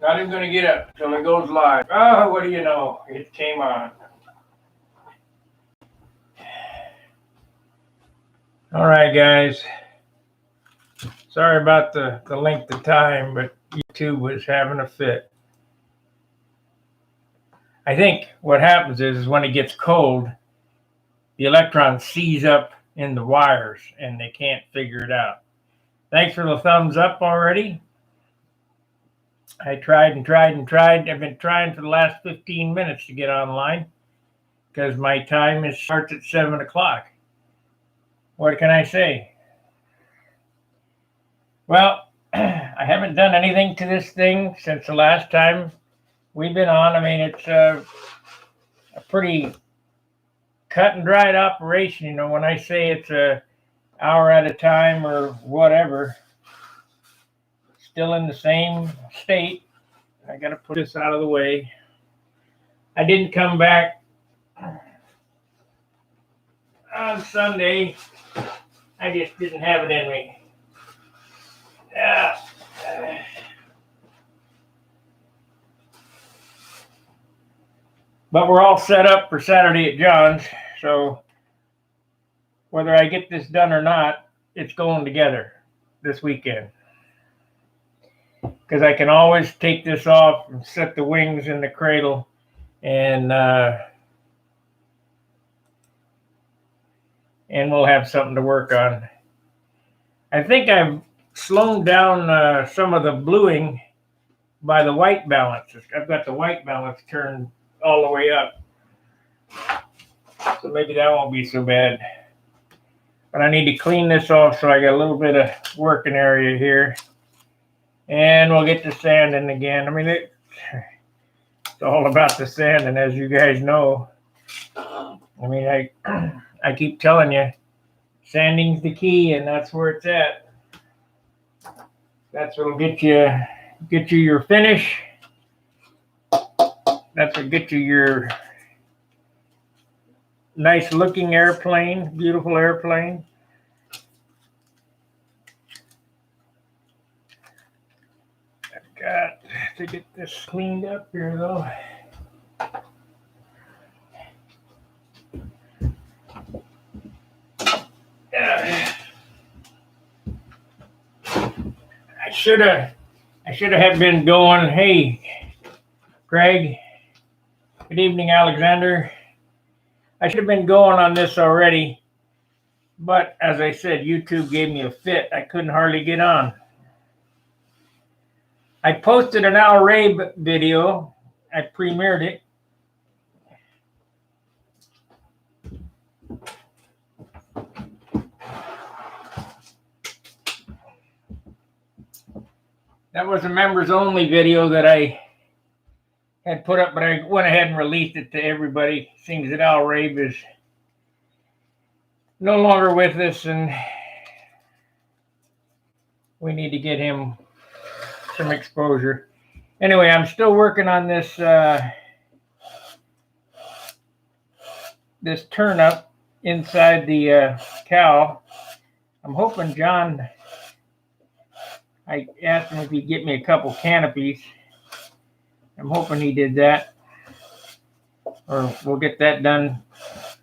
Not even going to get up till it goes live. Oh, what do you know? It came on. All right, guys. Sorry about the length of time, but YouTube was having a fit. I think what happens is when it gets cold, the electrons seize up in the wires and they can't figure it out. Thanks for the thumbs up already. I tried and tried and tried. I've been trying for the last 15 minutes to get online because my time starts at 7 o'clock. What can I say? Well, I haven't done anything to this thing since the last time we've been on. I mean, it's a pretty cut and dried operation. You know, when I say it's an hour at a time or whatever, still in the same state. I got to put this out of the way. I didn't come back on Sunday. I just didn't have it in me. But we're all set up for Saturday at John's, so whether I get this done or not, it's going together this weekend. Because I can always take this off and set the wings in the cradle, and we'll have something to work on. I think I've slowed down some of the bluing by the white balance. I've got the white balance turned all the way up, so maybe that won't be so bad. But I need to clean this off, so I got a little bit of working area here, and we'll get the sanding again. I mean, it's all about the sanding, as you guys know. I mean, I keep telling you, sanding's the key, and that's where it's at. That's what'll get you your finish. That's what gets you your nice looking airplane, beautiful airplane. I've got to get this cleaned up here though. I should have been going. Hey, Craig. Good evening, Alexander. I should have been going on this already, but as I said, YouTube gave me a fit. I couldn't hardly get on. I posted an Al Rabe video. I premiered it. That was a members only video that I had put up, but I went ahead and released it to everybody. Seems that Al Rabe is no longer with us, and we need to get him some exposure. Anyway, I'm still working on this this turn up inside the cowl. I'm hoping John, I asked him if he'd get me a couple canopies. I'm hoping he did that, or we'll get that done.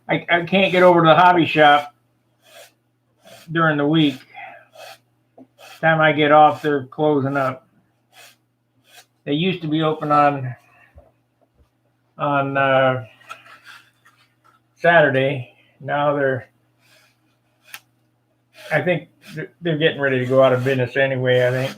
I can't get over to the hobby shop during the week. Time I get off, they're closing up. They used to be open on Saturday. Now I think they're getting ready to go out of business anyway, I think.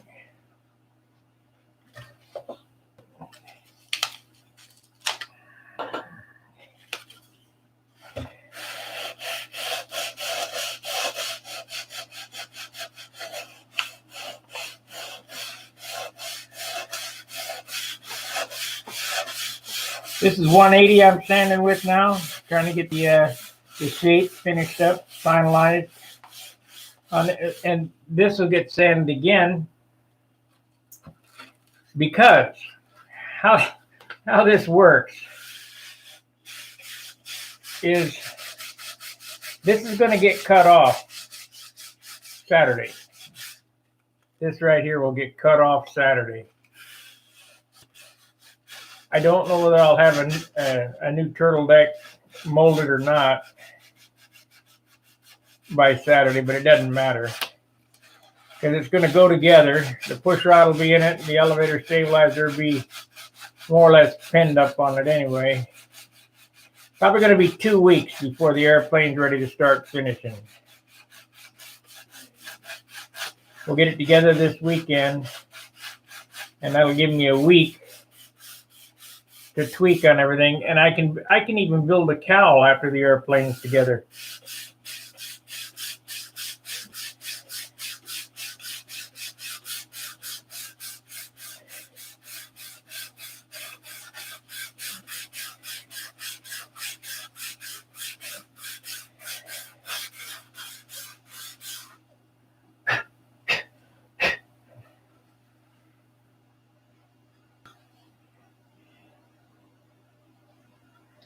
This is 180 I'm standing with now, trying to get the shape finished up, finalized. And this will get sanded again, because how this works is this is going to get cut off Saturday. This right here will get cut off Saturday. I don't know whether I'll have a new turtle deck molded or not by Saturday, but it doesn't matter because it's going to go together. The push rod will be in it. The elevator stabilizer will be more or less pinned up on it anyway. Probably going to be 2 weeks before the airplane's ready to start finishing. We'll get it together this weekend, and that'll give me a week to tweak on everything. And I can even build a cowl after the airplane's together.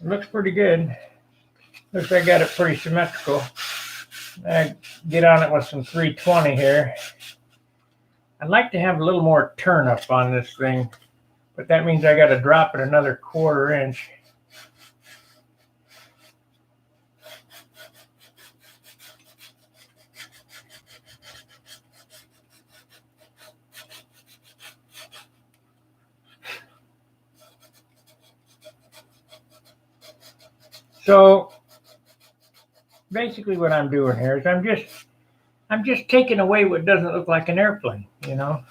Looks pretty good. Looks like I got it pretty symmetrical. I get on it with some 320 here. I'd like to have a little more turn up on this thing, but that means I got to drop it another 1/4 inch. So basically what I'm doing here is I'm just taking away what doesn't look like an airplane, you know.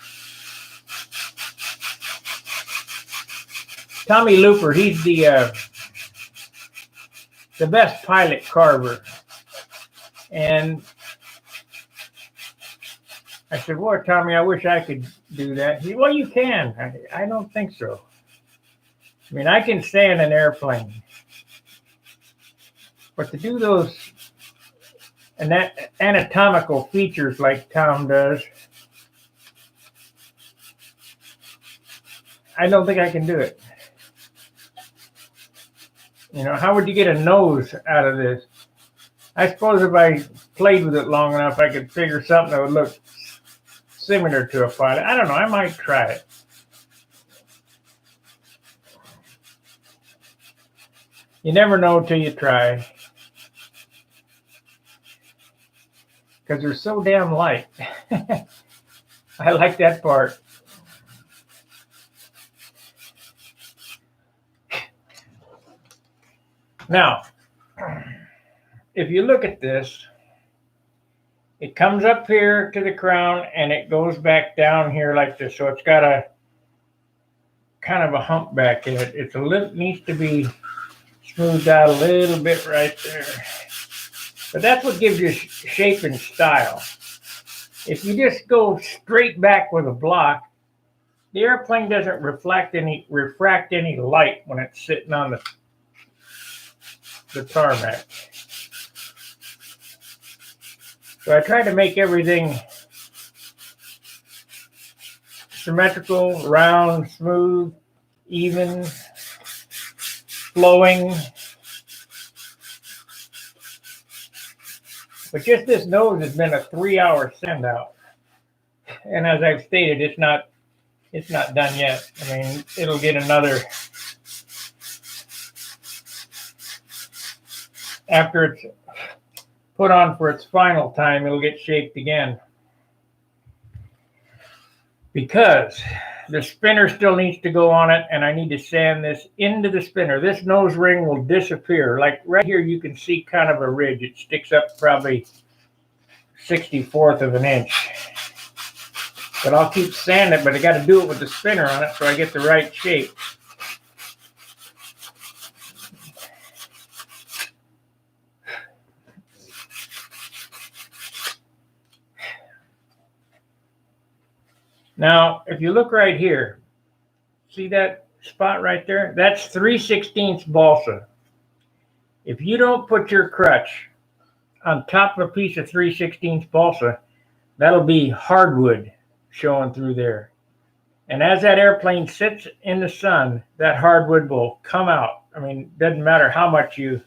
Tommy Looper, he's the best pilot carver. And I said, "Boy, Tommy, I wish I could do that." He said, "Well, you can." I don't think so. I mean, I can stand an airplane. But to do those anatomical features like Tom does, I don't think I can do it. You know, how would you get a nose out of this? I suppose if I played with it long enough, I could figure something that would look similar to a pilot. I don't know. I might try it. You never know till you try. Because they're so damn light. I like that part. Now, if you look at this, it comes up here to the crown and it goes back down here like this. So it's got a kind of a humpback in it. It's needs to be smoothed out a little bit right there. But that's what gives you shape and style. If you just go straight back with a block, the airplane doesn't refract any light when it's sitting on the tarmac. So I try to make everything symmetrical, round, smooth, even, flowing. But just this nose has been a 3-hour send out. And as I've stated, it's not done yet. I mean, it'll get another, after it's put on for its final time, it'll get shaped again. Because the spinner still needs to go on it, and I need to sand this into the spinner. This nose ring will disappear. Like right here, you can see kind of a ridge. It sticks up probably 1/64 of an inch. But I'll keep sanding it, but I got to do it with the spinner on it so I get the right shape. Now, if you look right here, see that spot right there? That's 3/16 balsa. If you don't put your crutch on top of a piece of 3/16 balsa, that'll be hardwood showing through there. And as that airplane sits in the sun, that hardwood will come out. I mean, it doesn't matter how much you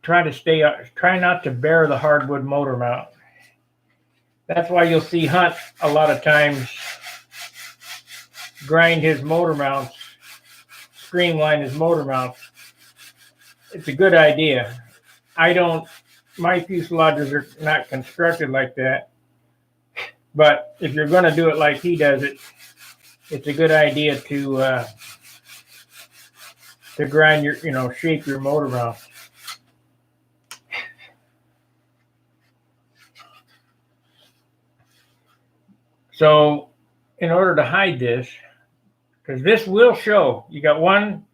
try not to bear the hardwood motor mount. That's why you'll see Hunt a lot of times grind his motor mounts, streamline his motor mounts, it's a good idea. My fuselages are not constructed like that. But if you're going to do it like he does it, it's a good idea to grind your, shape your motor mount. So in order to hide this, because this will show, you got one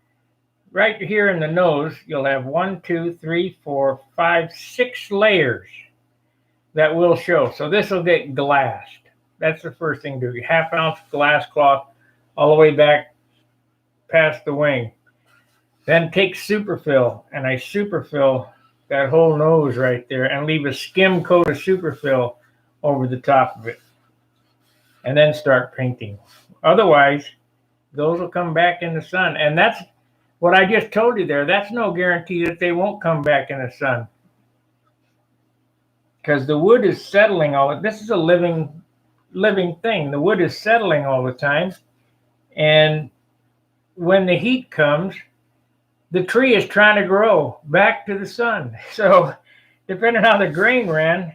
right here in the nose, you'll have 1, 2, 3, 4, 5, 6 layers that will show. So this will get glassed. That's the first thing to do. 1/2 ounce glass cloth all the way back past the wing. Then take superfill, and I superfill that whole nose right there and leave a skim coat of superfill over the top of it. And then start painting. Otherwise, those will come back in the sun. And that's what I just told you there. That's no guarantee that they won't come back in the sun. Because the wood is settling this is a living thing. The wood is settling all the time. And when the heat comes, the tree is trying to grow back to the sun. So depending on how the grain ran,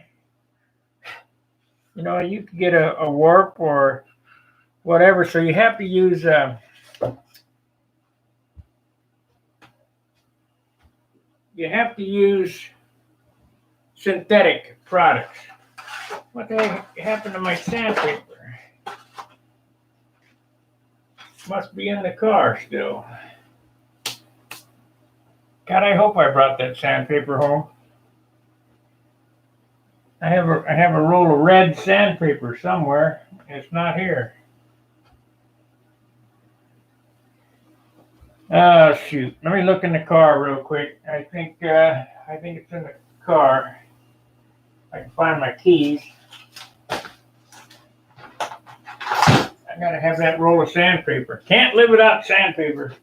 you could get a warp or whatever. So you have to use synthetic products. What the heck happened to my sandpaper? Must be in the car still. God, I hope I brought that sandpaper home. I have a roll of red sandpaper somewhere. It's not here. Oh shoot! Let me look in the car real quick. I think it's in the car. I can find my keys. I gotta have that roll of sandpaper. Can't live without sandpaper.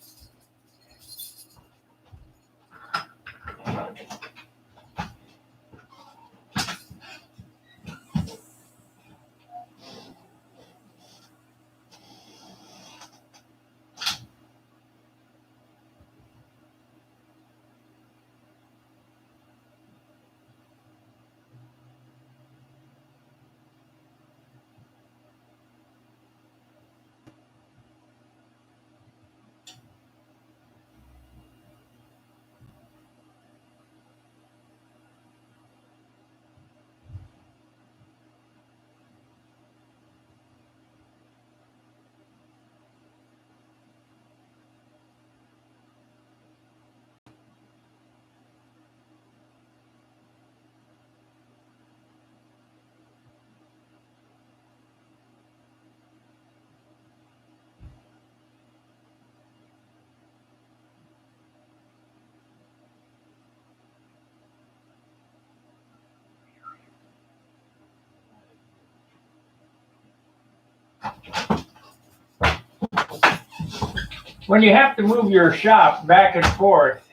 When you have to move your shop back and forth,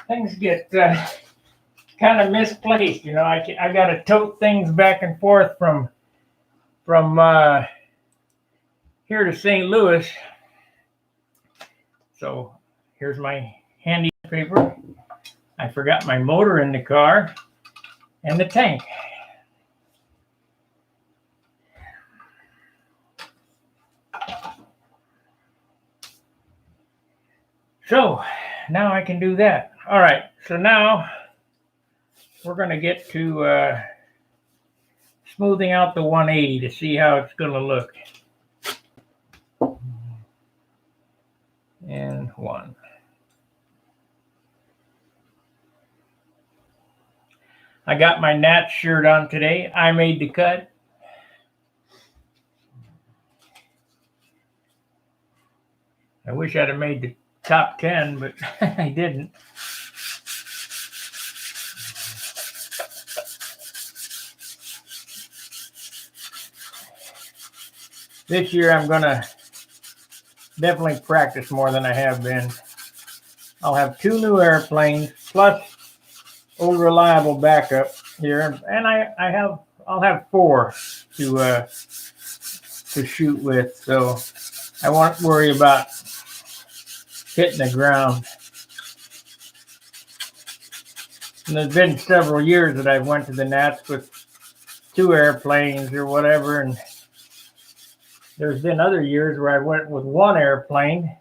things get kind of misplaced. I got to tote things back and forth from here to St. Louis. So here's my handy paper. I forgot my motor in the car and the tank. So now I can do that. All right, so now we're going to get to smoothing out the 180 to see how it's going to look. And 1. I got my Nats shirt on today. I made the cut. I wish I'd have made the top 10, but I didn't. This year I'm going to definitely practice more than I have been. I'll have 2 new airplanes plus old reliable backup here, and I'll have 4 to shoot with. So I won't worry about hitting the ground. And there's been several years that I've went to the Nats with 2 airplanes or whatever, and there's been other years where I went with 1 airplane,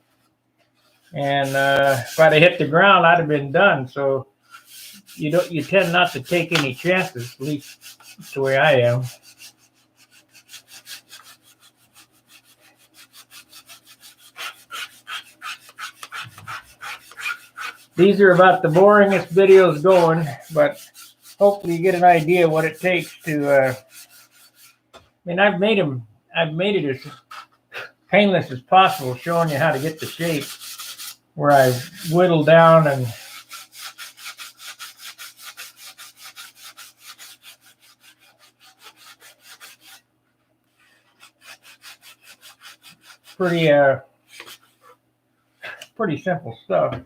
and if I'd have hit the ground, I'd have been done. So you tend not to take any chances, at least that's the way I am. These are about the boringest videos going, but hopefully you get an idea what it takes to. I mean, I've made it as painless as possible, showing you how to get the shape where I whittle down and pretty simple stuff.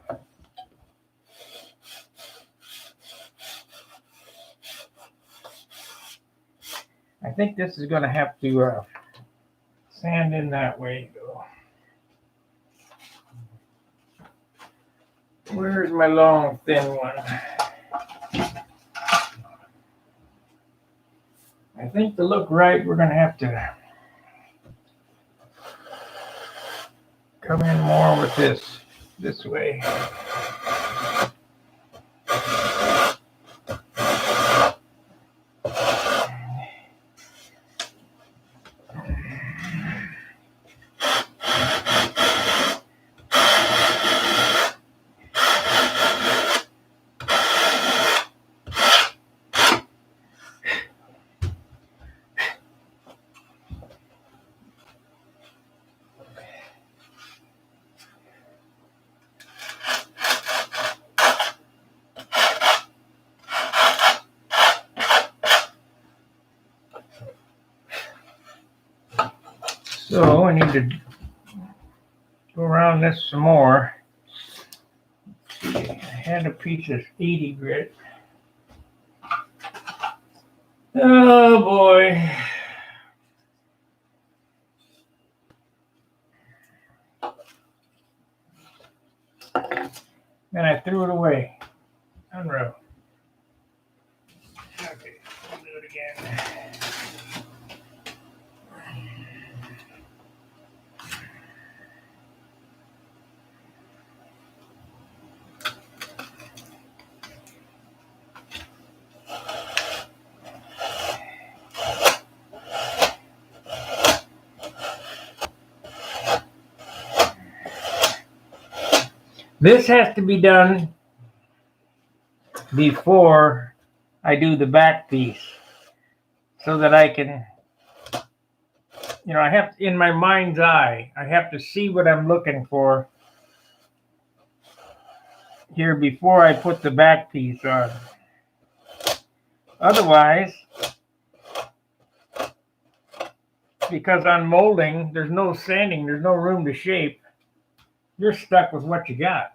I think this is going to have to sand in that way, though. Where's my long, thin one? I think to look right, we're going to have to come in more with this way. So I need to go around this some more. Let's see, I had a piece of 80 grit. Oh boy. And I threw it away. Unreal. Okay, we'll do it again. This has to be done before I do the back piece so that I can, I have, in my mind's eye, I have to see what I'm looking for here before I put the back piece on. Otherwise, because on molding, there's no sanding, there's no room to shape, you're stuck with what you got.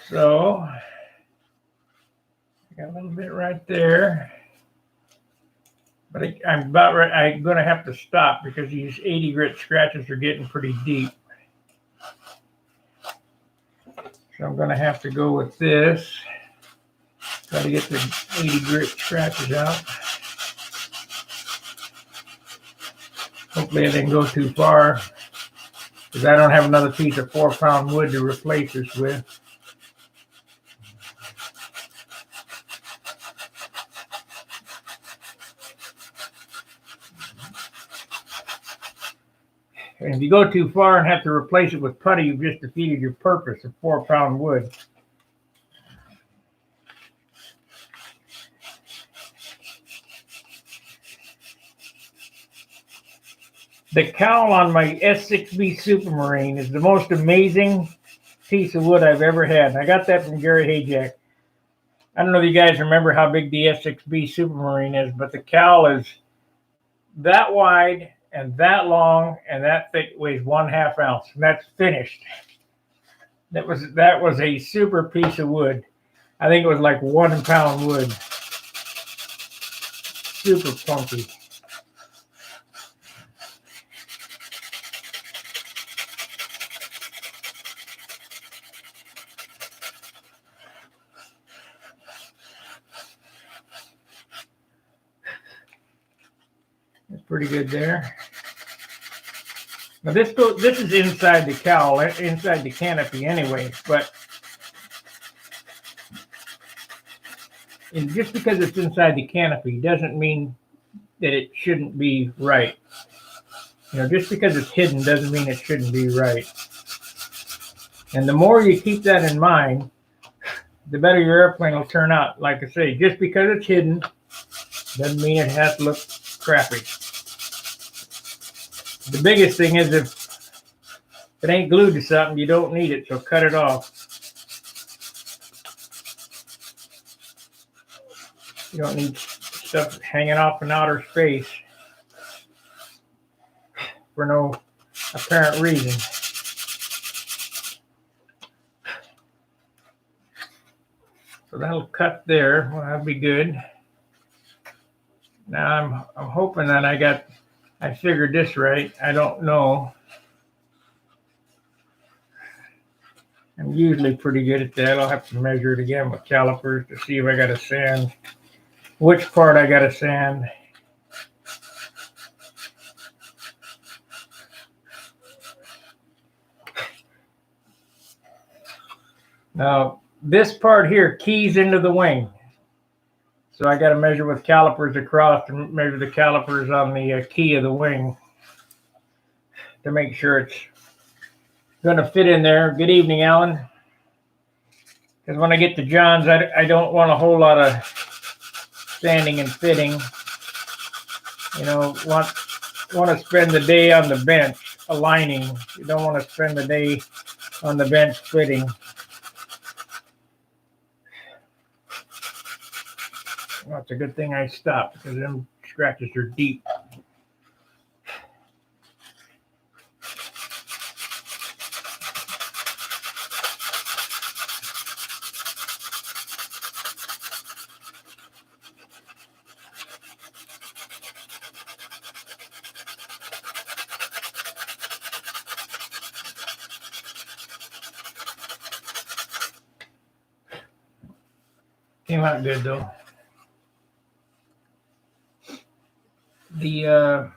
So, I got a little bit right there. But I'm about right. I'm going to have to stop because these 80 grit scratches are getting pretty deep. So I'm going to have to go with this. Try to get the 80 grit scratches out. Hopefully I didn't go too far because I don't have another piece of 4-pound wood to replace this with. And if you go too far and have to replace it with putty, you've just defeated your purpose of 4-pound wood. The cowl on my S6B Supermarine is the most amazing piece of wood I've ever had. I got that from Gary Hayjack. I don't know if you guys remember how big the S6B Supermarine is, but the cowl is that wide and that long and that thick, weighs 1/2 ounce, and that's finished. That was a super piece of wood. I think it was like 1 pound wood. Super funky. That's pretty good there. Now this is inside the cowl, inside the canopy anyway, but just because it's inside the canopy doesn't mean that it shouldn't be right. You know, just because it's hidden doesn't mean it shouldn't be right. And the more you keep that in mind, the better your airplane will turn out. Like I say, just because it's hidden doesn't mean it has to look crappy. The biggest thing is if it ain't glued to something, you don't need it, so cut it off. You don't need stuff hanging off in outer space for no apparent reason. So that'll cut there. Well, that'll be good. Now I'm hoping that I figured this right. I don't know. I'm usually pretty good at that. I'll have to measure it again with calipers to see if I got to sand. Which part I got to sand. Now, this part here keys into the wing. So I got to measure with calipers across to measure the calipers on the key of the wing to make sure it's going to fit in there. Good evening, Alan. Because when I get to John's, I don't want a whole lot of sanding and fitting. You know, want to spend the day on the bench aligning. You don't want to spend the day on the bench fitting. Well, it's a good thing I stopped because them scratches are deep. Came out good though. The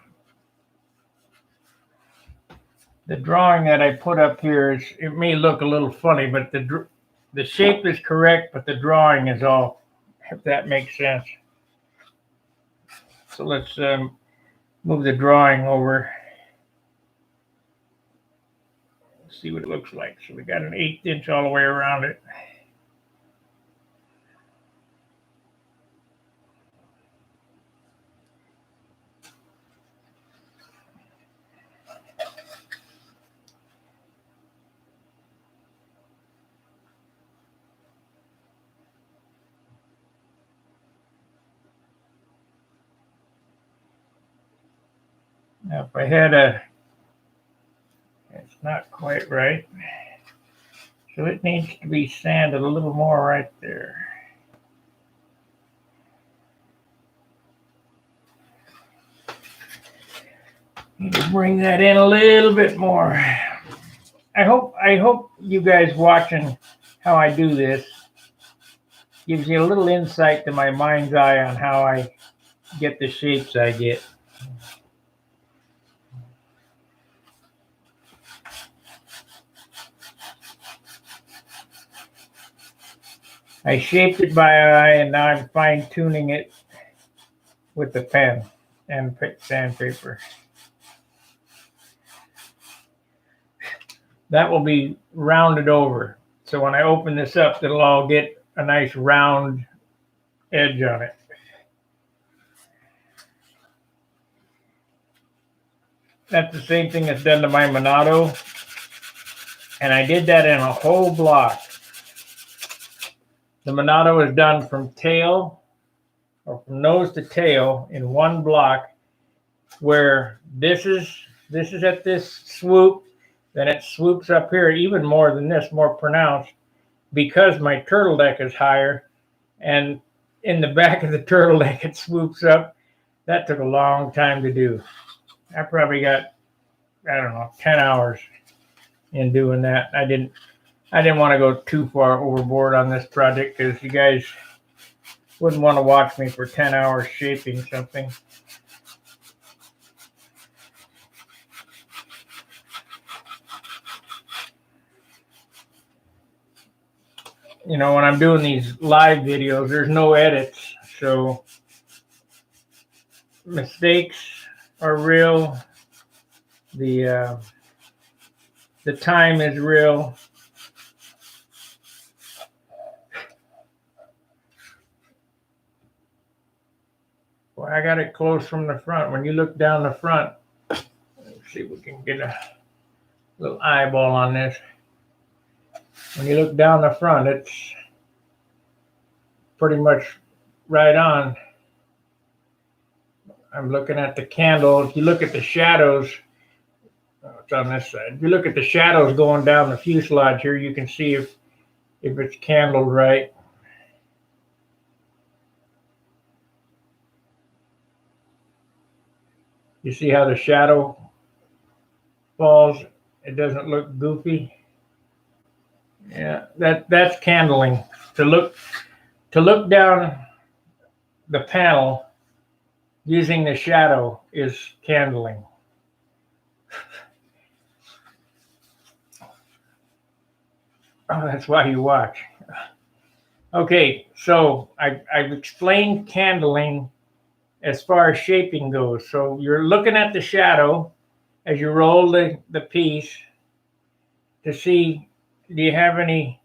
drawing that I put up here is, it may look a little funny, but the shape is correct, but the drawing is off, if that makes sense. So let's move the drawing over. Let's see what it looks like. So we got an 1/8 inch all the way around it. Now, if I had it's not quite right. So it needs to be sanded a little more right there. Need to bring that in a little bit more. I hope you guys watching how I do this gives you a little insight to my mind's eye on how I get the shapes I get. I shaped it by eye, and now I'm fine-tuning it with the pen and sandpaper. That will be rounded over. So when I open this up, it'll all get a nice round edge on it. That's the same thing that's done to my Monado. And I did that in a whole block. The Monado is done from tail, or from nose to tail, in one block, where this is at this swoop, then it swoops up here even more than this, more pronounced, because my turtle deck is higher, and in the back of the turtle deck it swoops up. That took a long time to do. I probably got, I don't know, 10 hours in doing that. I didn't want to go too far overboard on this project, because you guys wouldn't want to watch me for 10 hours shaping something. You know, when I'm doing these live videos, there's no edits, so mistakes are real. The time is real. Well, I got it close from the front. When you look down the front, let's see if we can get a little eyeball on this. When you look down the front, it's pretty much right on. I'm looking at the candle. If you look at the shadows, it's on this side. If you look at the shadows going down the fuselage here, you can see if it's candled right. You see how the shadow falls? It doesn't look goofy. Yeah, that's candling. To look down the panel using the shadow is candling. Oh, that's why you watch. Okay, so I've explained candling as far as shaping goes. So you're looking at the shadow as you roll the piece to see, do you have any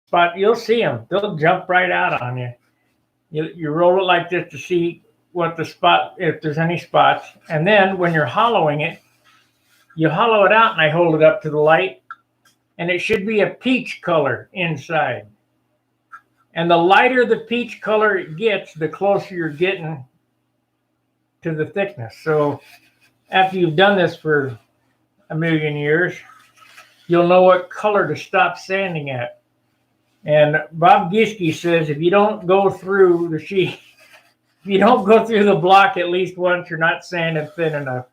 spot? You'll see them. They'll jump right out on you. You roll it like this to see what the spot, if there's any spots. And then when you're hollowing it, you hollow it out, and I hold it up to the light, and it should be a peach color inside. And the lighter the peach color it gets, the closer you're getting to the thickness. So after you've done this for a million years, you'll know what color to stop sanding at. And Bob Giske says, if you don't go through the sheet, if you don't go through the block at least once, you're not sanding thin enough.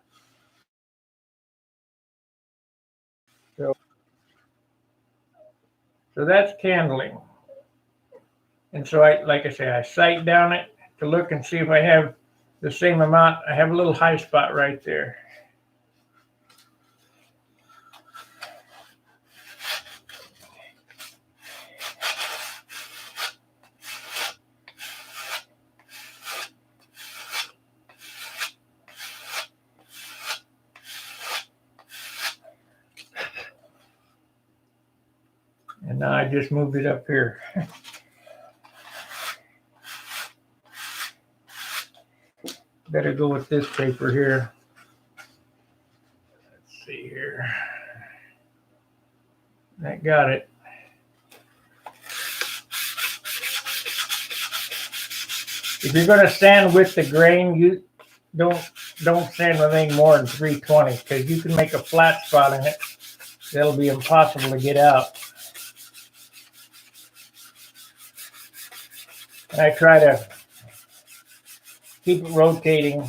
So that's candling. And so like I say, I sight down it to look and see if I have the same amount. I have a little high spot right there. And now I just moved it up here. Better go with this paper here. Let's see here. That got it. If you're going to sand with the grain, you don't sand with anything more than 320, because you can make a flat spot in it that'll be impossible to get out. And I try to keep it rotating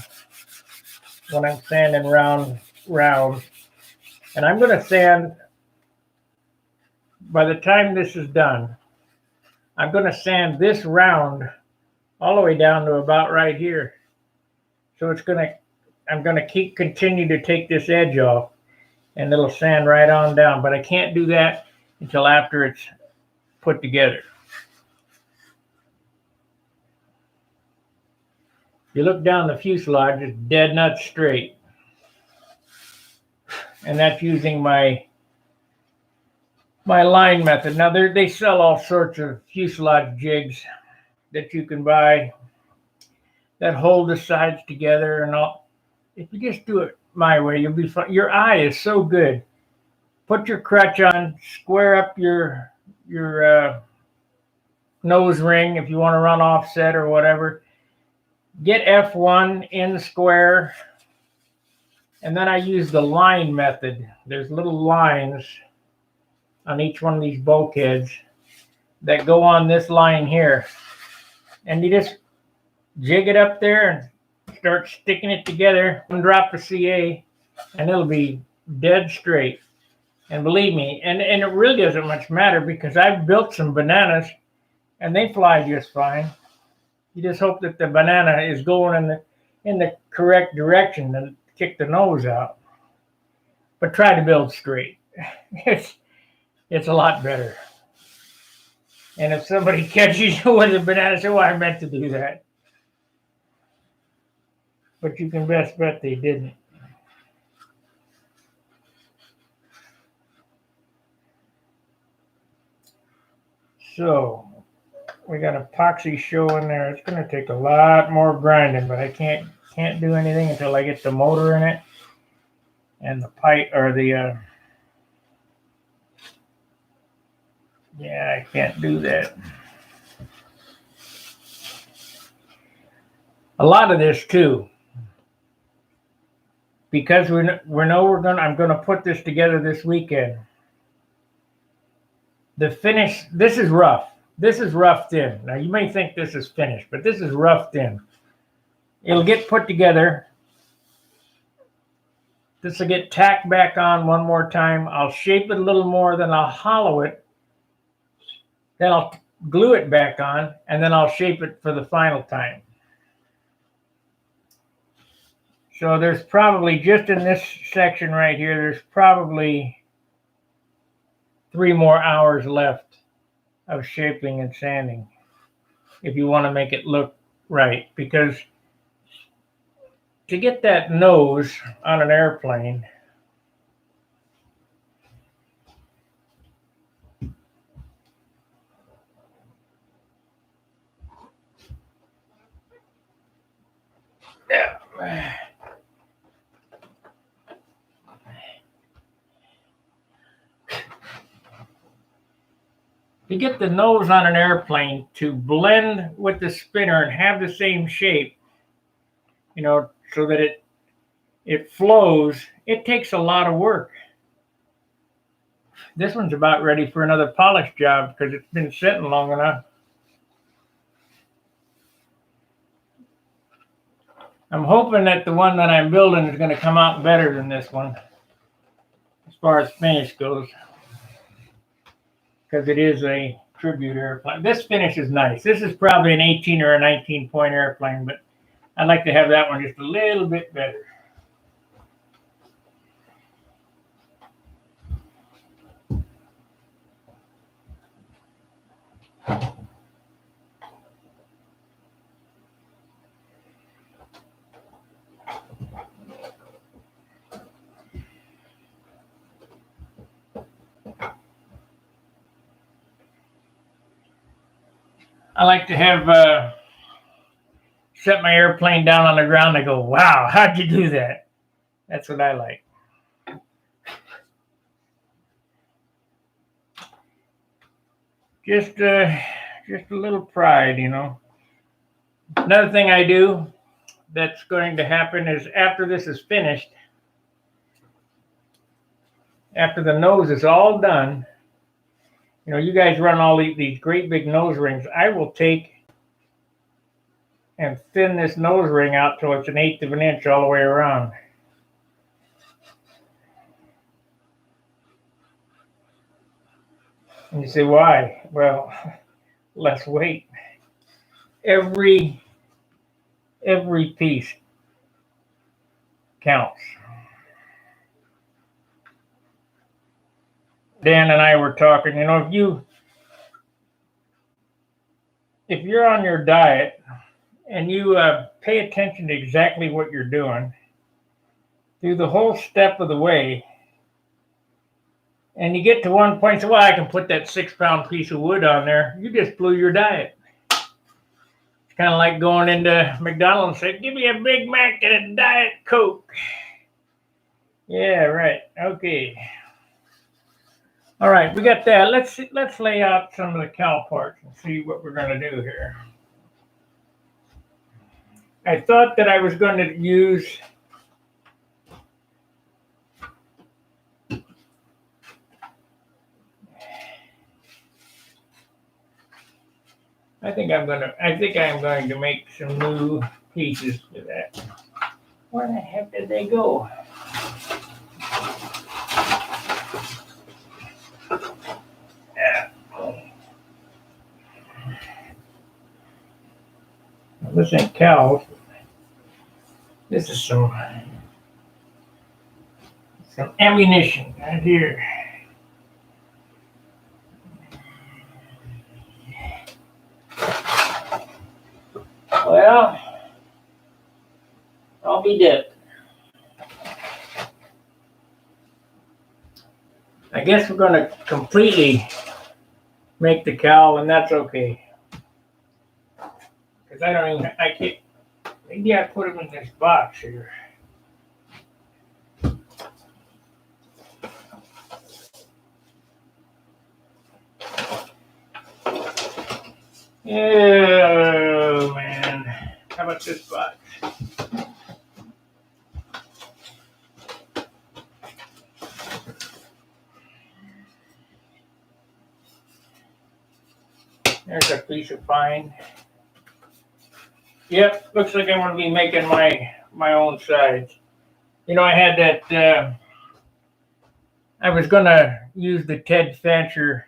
when I'm sanding round. And I'm going to sand, by the time this is done, I'm going to sand this round all the way down to about right here. So I'm going to continue to take this edge off, and it'll sand right on down. But I can't do that until after it's put together. You look down the fuselage, it's dead nut straight. And that's using my line method. Now they sell all sorts of fuselage jigs that you can buy that hold the sides together and all. If you just do it my way, you'll be fine. Your eye is so good. Put your crutch on, square up your nose ring if you want to run offset or whatever. Get F1 in square, and then I use the line method. There's little lines on each one of these bulkheads that go on this line here, and you just jig it up there and start sticking it together. One drop of CA, and it'll be dead straight. And believe me, and it really doesn't much matter because I've built some bananas and they fly just fine. You just hope that the banana is going in the correct direction to kick the nose out. But try to build straight. It's a lot better. And if somebody catches you with a banana, say, well, I meant to do that. But you can best bet they didn't. So we got epoxy showing there. It's going to take a lot more grinding, but I can't do anything until I get the motor in it and the pipe or the yeah, I can't do that. A lot of this too, because I'm gonna put this together this weekend. The finish, this is rough. This is roughed in. Now you may think this is finished, but this is roughed in. It'll get put together. This will get tacked back on one more time. I'll shape it a little more, then I'll hollow it. Then I'll glue it back on, and then I'll shape it for the final time. So there's probably, just in this section right here, there's probably 3 more hours left of shaping and sanding if you want to make it look right. Because to get that nose on an airplane, to get the nose on an airplane to blend with the spinner and have the same shape, you know, so that it flows, it takes a lot of work. This one's about ready for another polish job because it's been sitting long enough. I'm hoping that the one that I'm building is going to come out better than this one as far as finish goes, because it is a tribute airplane. This finish is nice. This is probably an 18 or a 19 point airplane, but I'd like to have that one just a little bit better. I like to have set my airplane down on the ground. I go, wow, how'd you do that? That's what I like. Just a little pride, you know. Another thing I do that's going to happen is after this is finished, after the nose is all done, you know, you guys run all these great big nose rings. I will take and thin this nose ring out till it's 1/8 of an inch all the way around. And you say, why? Well, less weight. Every piece counts. Dan and I were talking, you know, if you're on your diet and you pay attention to exactly what you're doing through the whole step of the way, and you get to one point, so well, I can put that 6-pound piece of wood on there, you just blew your diet. It's kind of like going into McDonald's and saying, give me a Big Mac and a Diet Coke. Yeah, right. Okay. All right, we got that. Let's lay out some of the cowl parts and see what we're going to do here. I thought that I was going to use I think I'm going to make some new pieces for that. Where the heck did they go? Yeah. This ain't cows. This is some ammunition right here. Well, I'll be dead. I guess we're going to completely make the cowl, and that's okay. Because I can't, maybe I put them in this box here. Oh, man. How about this box? There's a piece of pine. Yep, looks like I'm going to be making my own sides. You know, I had that, I was going to use the Ted Fancher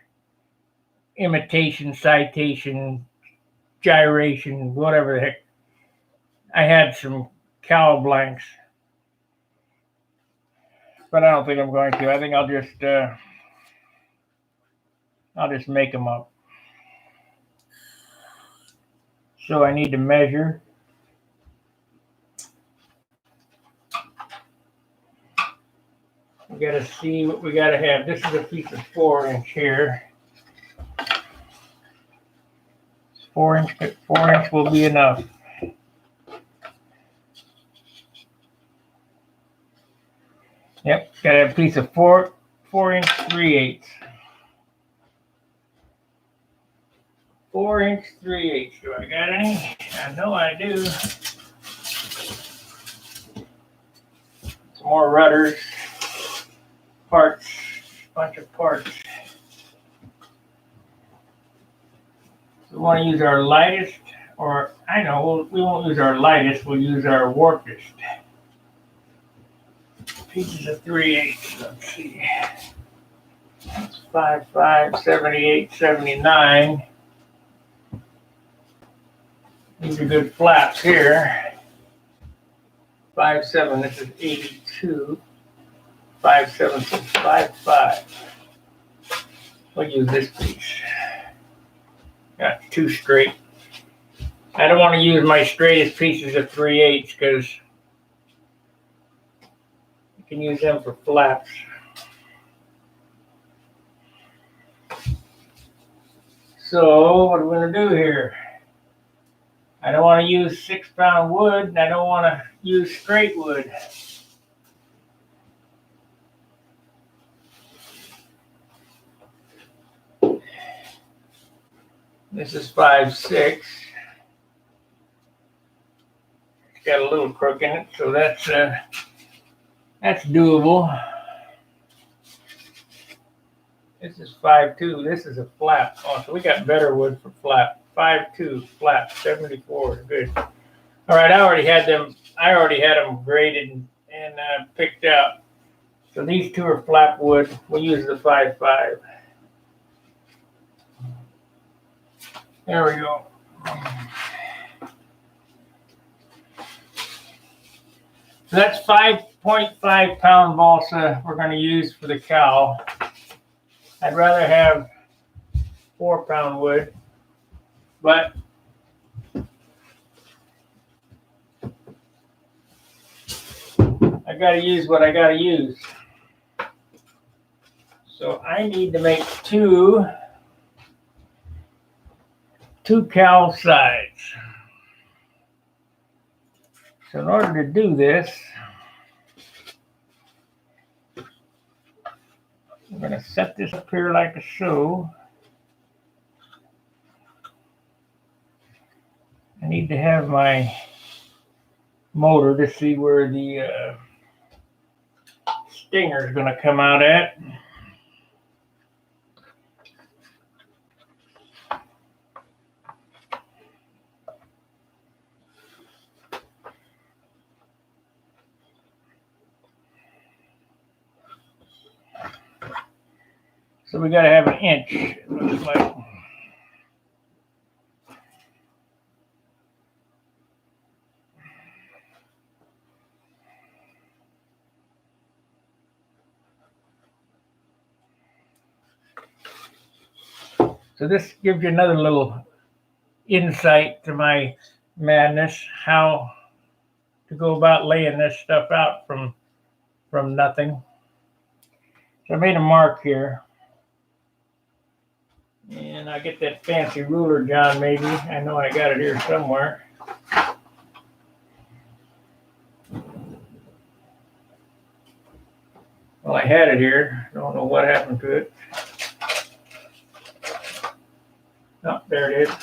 imitation, citation, gyration, whatever the heck. I had some cowl blanks, but I don't think I'm going to. I think I'll just make them up. So I need to measure. We got to see what we got to have. This is a piece of 4-inch here. 4-inch will be enough. Yep, got a piece of 4-inch 3/8. 4-inch 3/8. Do I got any? I know I do. Some more rudders, parts, bunch of parts. We want to use our lightest, or I know we won't use our lightest. We'll use our warpest. Pieces of 3/8. Let's see. That's 5.5, 78, 79. These are good flaps here. 5.7. This is 82. 5.7, 5.5. We'll use this piece. Got two straight. I don't want to use my straightest pieces of 3/8 because you can use them for flaps. So what are we going to do here? I don't want to use 6-pound wood, and I don't want to use straight wood. This is 5.6. It's got a little crook in it, so that's doable. This is 5.2. This is a flap. Oh, so we got better wood for flap. 5.2 flap, 74. Good. All right, I already had them graded and picked out. So these two are flap wood. We'll use the 5.5. There we go. So that's 5.5 pound balsa we're going to use for the cowl. I'd rather have 4-pound wood, but I got to use what I got to use. So I need to make two cowl sides. So in order to do this, I'm going to set this up here like so. I need to have my motor to see where the stinger is going to come out at. So we got to have an inch, it looks like. So this gives you another little insight to my madness, how to go about laying this stuff out from nothing. So I made a mark here. And I get that fancy ruler, John, maybe. I know I got it here somewhere. Well, I had it here. Don't know what happened to it. Oh, there it is.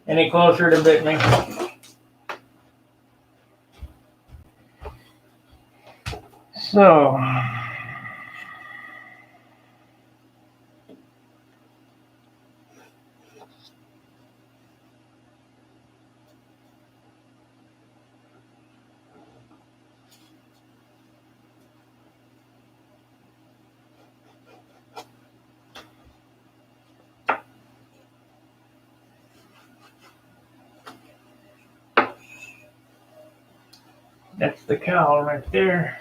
Any closer to bit me. So, that's the cowl right there.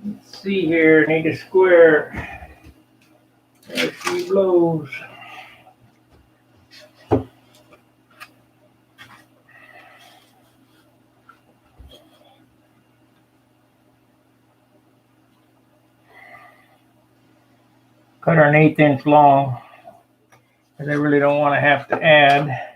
Let's see here, need a square. There's 3 blows. Cut her an 1/8 inch long, because I really don't want to have to add.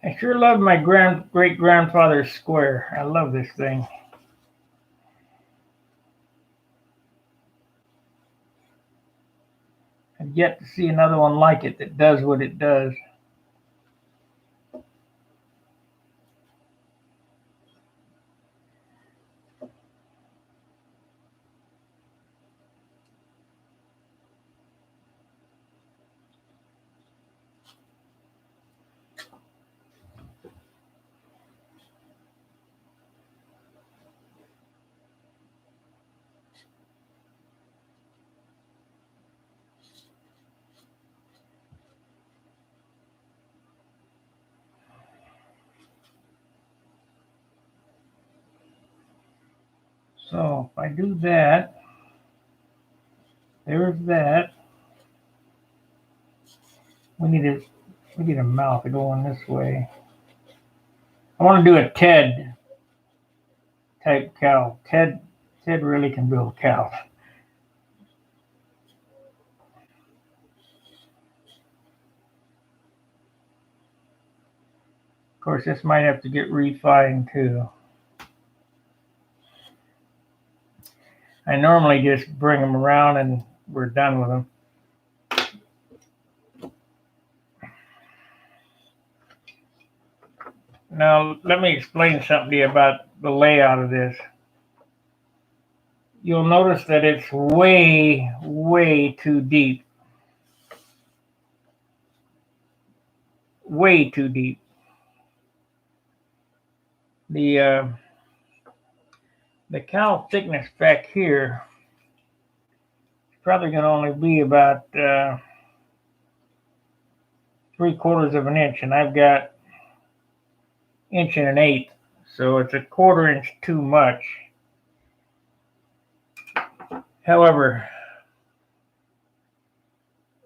I sure love my great-grandfather's square. I love this thing. I've yet to see another one like it that does what it does. So if I do that, there's that. We need a mouth going this way. I want to do a Ted type cow. Ted really can build cows. Of course, this might have to get refined too. I normally just bring them around and we're done with them. Now, let me explain something to you about the layout of this. You'll notice that it's way, way too deep. Way too deep. The cowl thickness back here is probably going to only be about 3/4 of an inch, and I've got 1 1/8, so it's 1/4 inch too much. However,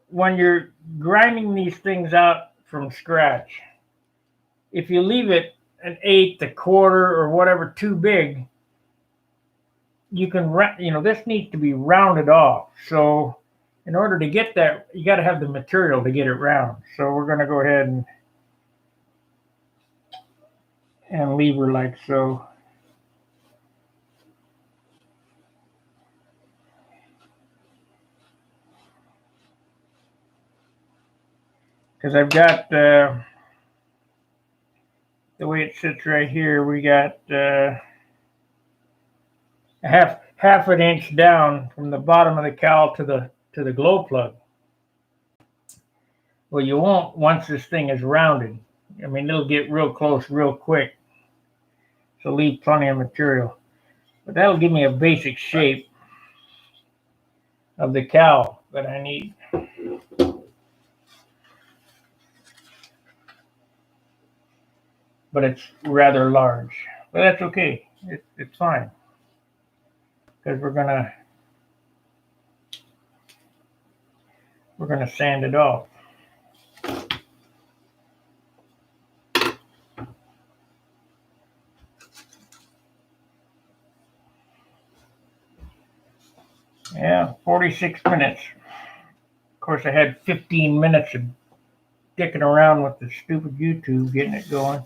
when you're grinding these things out from scratch, if you leave it 1/8, 1/4, or whatever too big, you can, this needs to be rounded off. So in order to get that, you got to have the material to get it round. So we're going to go ahead and lever like so. Because I've got the way it sits right here, we got half an inch down from the bottom of the cowl to the glow plug. Well, you won't once this thing is rounded. I mean, it'll get real close real quick. So leave plenty of material. But that'll give me a basic shape of the cowl that I need. But it's rather large. But that's okay. It's fine. Because we're gonna sand it off. Yeah, 46 minutes. Of course, I had 15 minutes of dicking around with the stupid YouTube, getting it going.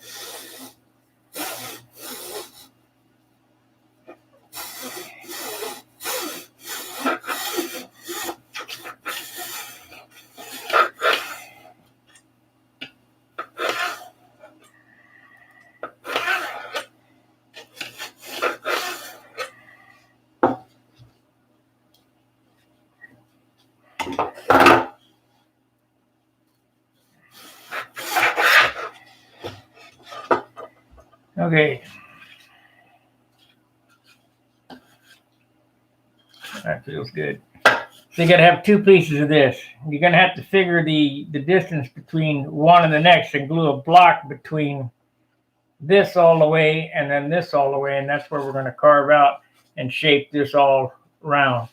Okay. That feels good. So you got to have 2 pieces of this. You're going to have to figure the distance between one and the next and glue a block between this all the way and then this all the way, and that's where we're going to carve out and shape this all round.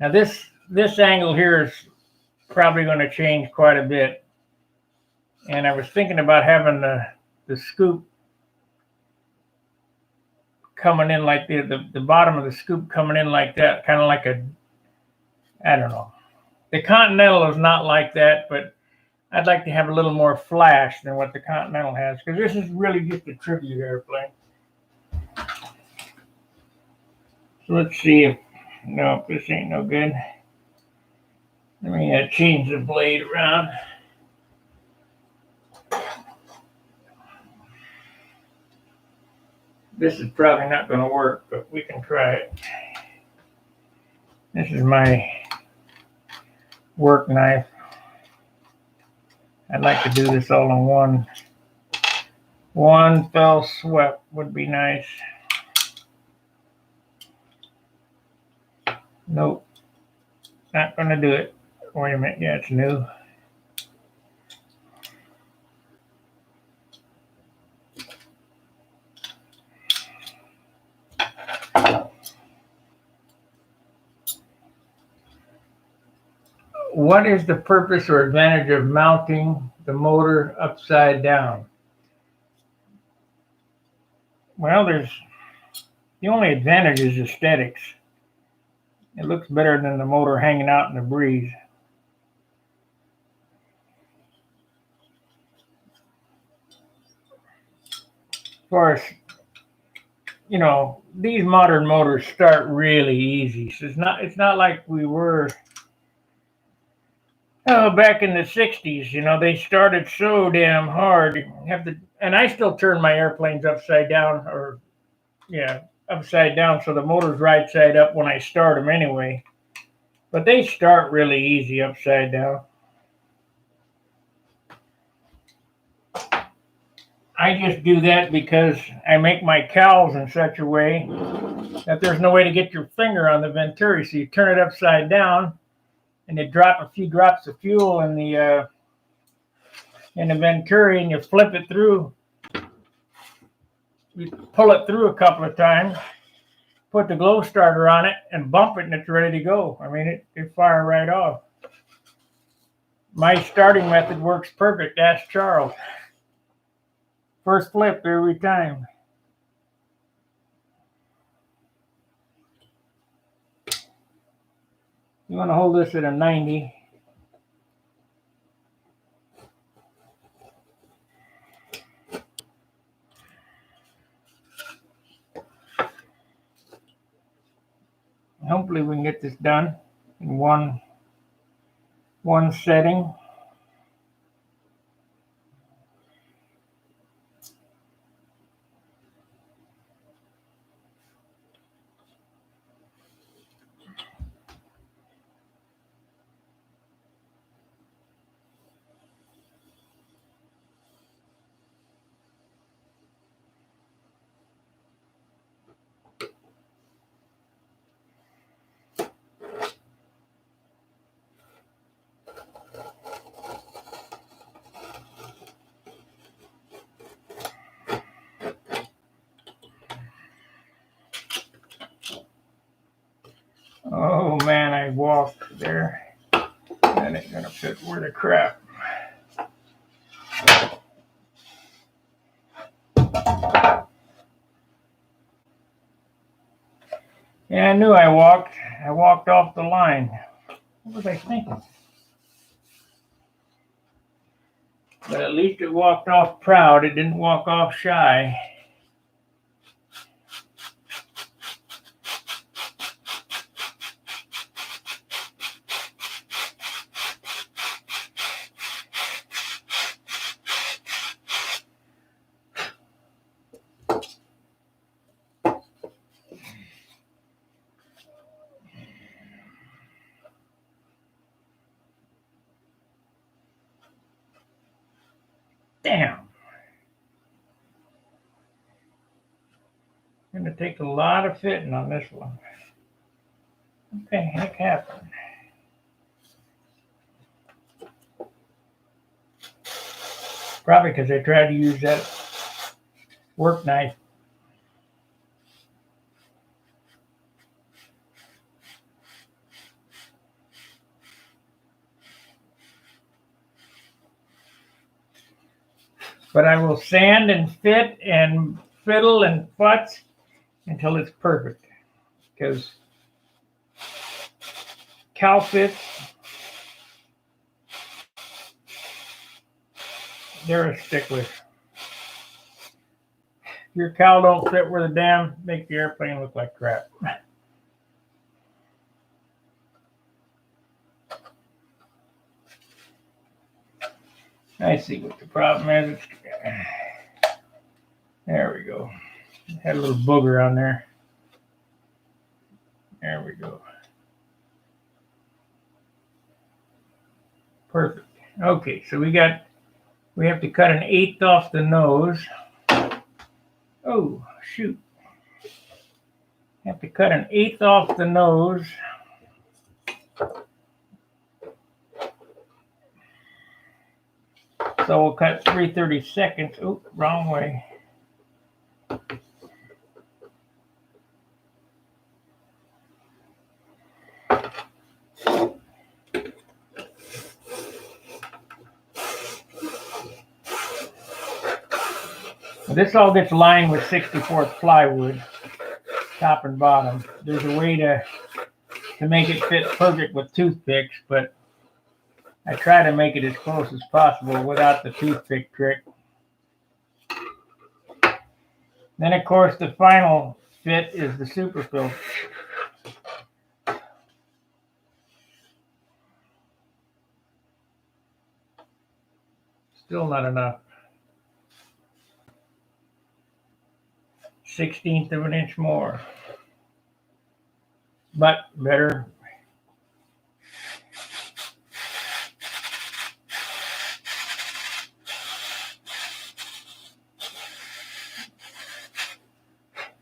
Now this angle here is probably going to change quite a bit, and I was thinking about having the scoop coming in like the bottom of the scoop coming in like that, kind of like I don't know. The Continental is not like that, but I'd like to have a little more flash than what the Continental has, because this is really just a tribute airplane. So let's see if, no, this ain't no good. Let me change the blade around. This is probably not going to work, but we can try it. This is my work knife. I'd like to do this all in one fell swoop would be nice. Nope, not going to do it. Wait a minute, yeah, it's new. What is the purpose or advantage of mounting the motor upside down? Well, the only advantage is aesthetics. It looks better than the motor hanging out in the breeze. As far as, these modern motors start really easy. So it's not like we were back in the 60s. They started so damn hard. And I still turn my airplanes upside down, upside down, so the motor's right side up when I start them anyway. But they start really easy upside down. I just do that because I make my cowls in such a way that there's no way to get your finger on the venturi. So you turn it upside down and you drop a few drops of fuel in the venturi and you flip it through. You pull it through a couple of times, put the glow starter on it and bump it and it's ready to go. I mean, it fire right off. My starting method works perfect. Ask Charles. First flip every time. You want to hold this at a 90. Hopefully we can get this done in one setting. Oh man, I walked there. That ain't gonna fit worth a crap. Yeah, I knew I walked. I walked off the line. What was I thinking? But at least it walked off proud. It didn't walk off shy. Damn. It's gonna take a lot of fitting on this one. What the heck happened? Probably because I tried to use that work knife. But I will sand and fit and fiddle and futz until it's perfect. Because cow fits, they're a stickler. If your cow don't fit where the damn, make the airplane look like crap. I see what the problem is. There we go. Had a little booger on there. There we go. Perfect. Okay, so we have to cut an 1/8 off the nose. Oh, shoot. Have to cut an 1/8 off the nose. So we'll cut 3/32. Oh, wrong way. This all gets lined with 64th plywood, top and bottom. There's a way to make it fit perfect with toothpicks, but I try to make it as close as possible without the toothpick trick. Then, of course, the final fit is the super fill. Still not enough. 1/16 of an inch more. But better.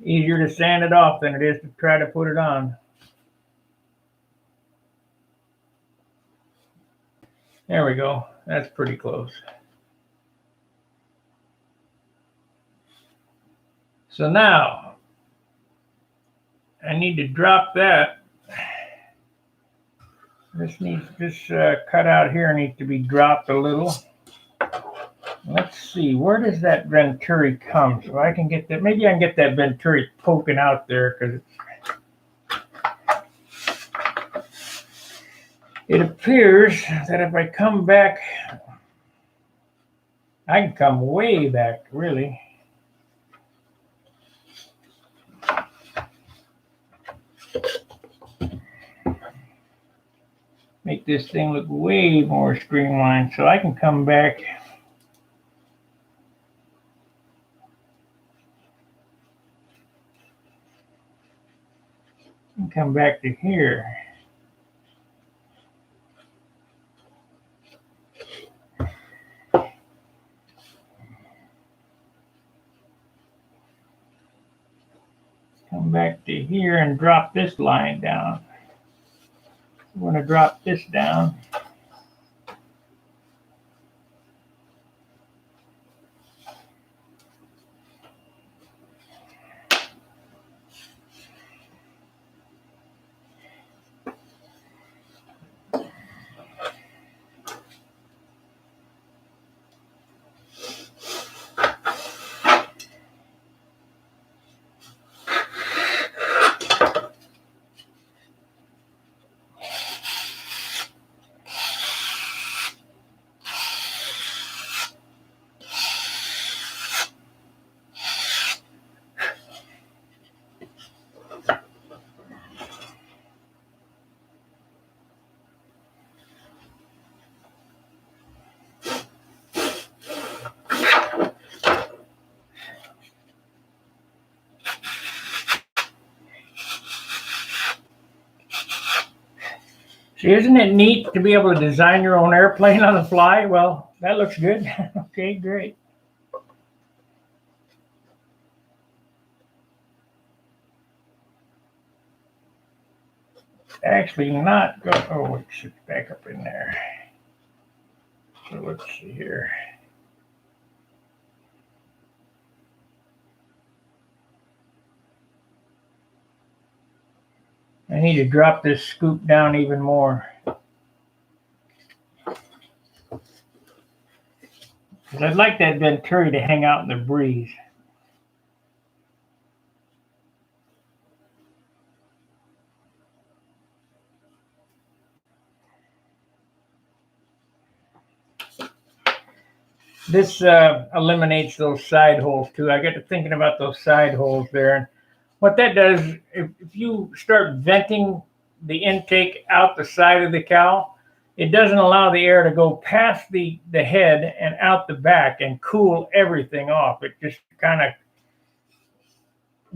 Easier to sand it off than it is to try to put it on. There we go. That's pretty close. So now I need to drop that. This cutout here needs to be dropped a little. Let's see, where does that venturi come? So I can get that. Maybe I can get that venturi poking out there, because it appears that if I come back, I can come way back, really. Make this thing look way more streamlined, so I can come back. And come back to here. Come back to here and drop this line down. I'm going to drop this down. See, isn't it neat to be able to design your own airplane on the fly? Well, that looks good. Okay, great. Actually, not go. Oh, it should back up in there. So let's see here. I need to drop this scoop down even more. Because I'd like that venturi to hang out in the breeze. This eliminates those side holes too. I got to thinking about those side holes there. And what that does, if you start venting the intake out the side of the cowl, it doesn't allow the air to go past the head and out the back and cool everything off. It just kind of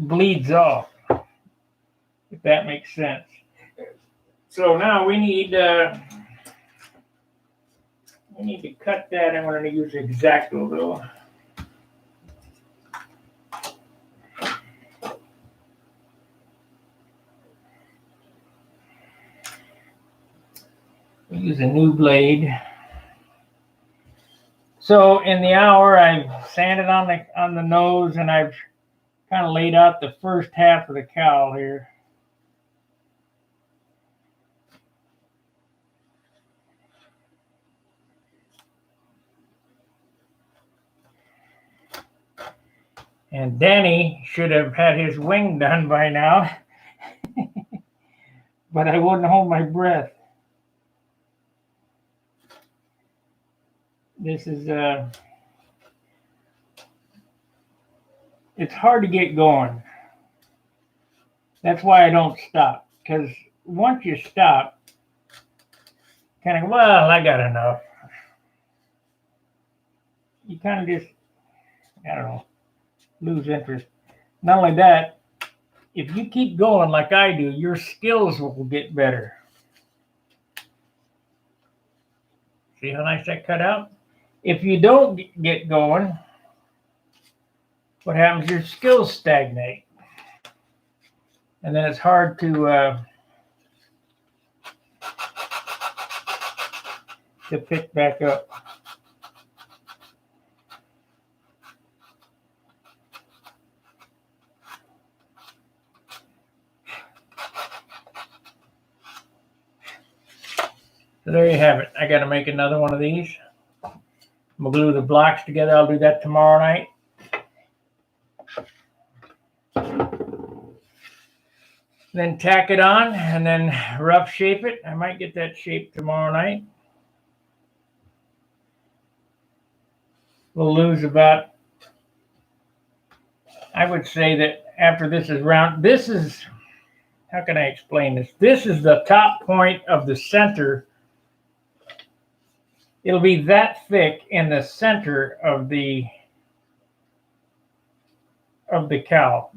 bleeds off, if that makes sense. So now we need to cut that. I'm going to use X-Acto though. Use a new blade. So in the hour, I've sanded on the nose, and I've kind of laid out the first half of the cowl here. And Danny should have had his wing done by now, but I wouldn't hold my breath. This is it's hard to get going. That's why I don't stop, because once you stop, kind of, well, I got enough. You kind of just, I don't know, lose interest. Not only that, if you keep going like I do, your skills will get better. See how nice that cut out? If you don't get going, what happens? Your skills stagnate. And then it's hard to pick back up. So there you have it. I got to make another one of these. I'm going to glue the blocks together. I'll do that tomorrow night. Then tack it on and then rough shape it. I might get that shape tomorrow night. We'll lose about, I would say that after this is round, this is, how can I explain this? This is the top point of the center. It'll be that thick in the center of the cowl.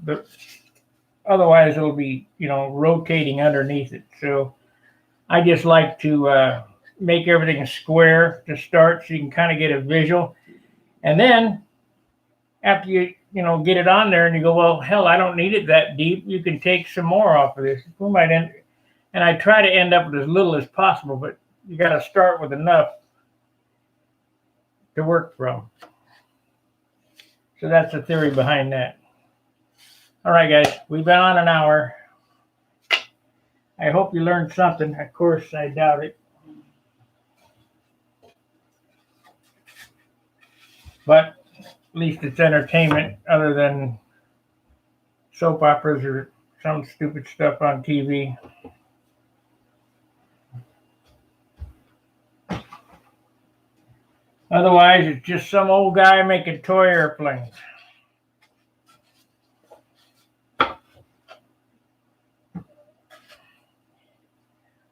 Otherwise, it'll be, rotating underneath it. So I just like to make everything square to start so you can kind of get a visual. And then after you get it on there and you go, well, hell, I don't need it that deep. You can take some more off of this. And I try to end up with as little as possible, but you got to start with enough to work from. So that's the theory behind that. All right, guys, we've been on an hour. I hope you learned something. Of course, I doubt it. But at least it's entertainment other than soap operas or some stupid stuff on TV. Otherwise, it's just some old guy making toy airplanes.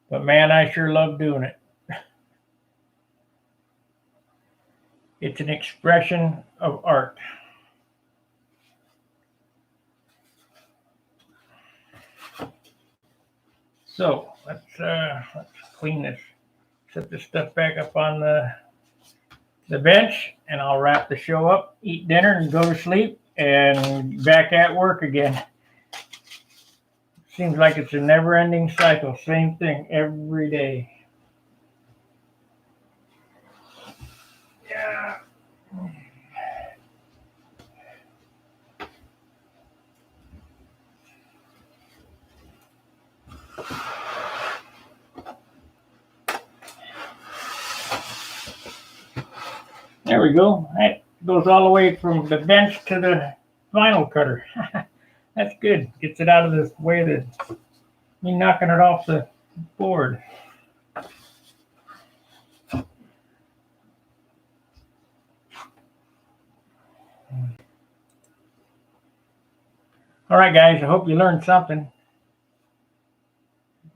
But man, I sure love doing it. It's an expression of art. So let's clean this, set this stuff back up on the bench, and I'll wrap the show up, eat dinner, and go to sleep, and back at work again. Seems like it's a never-ending cycle. Same thing every day. Yeah. There we go. That goes all the way from the bench to the vinyl cutter. That's good. Gets it out of the way of me knocking it off the board. All right, guys. I hope you learned something.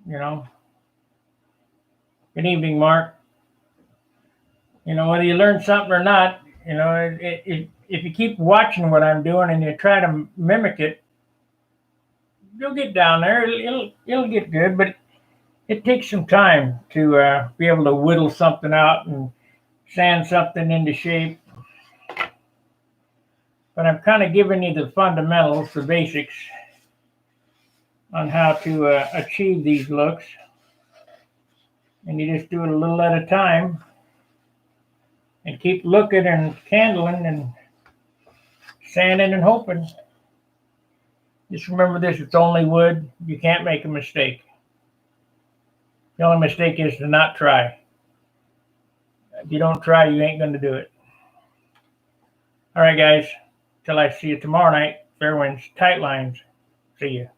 Good evening, Mark. Whether you learn something or not, if you keep watching what I'm doing and you try to mimic it, you'll get down there. It'll get good, but it takes some time to be able to whittle something out and sand something into shape. But I'm kind of giving you the fundamentals, the basics on how to achieve these looks. And you just do it a little at a time and keep looking and candling and sanding and hoping. Just remember this, it's only wood. You can't make a mistake. The only mistake is to not try. If you don't try, you ain't going to do it. All right, guys. Till I see you tomorrow night. Fair winds, tight lines. See you.